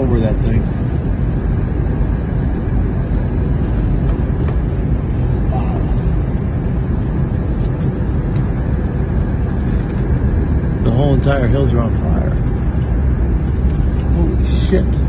over that thing. Wow. The whole entire hills are on fire. Holy shit.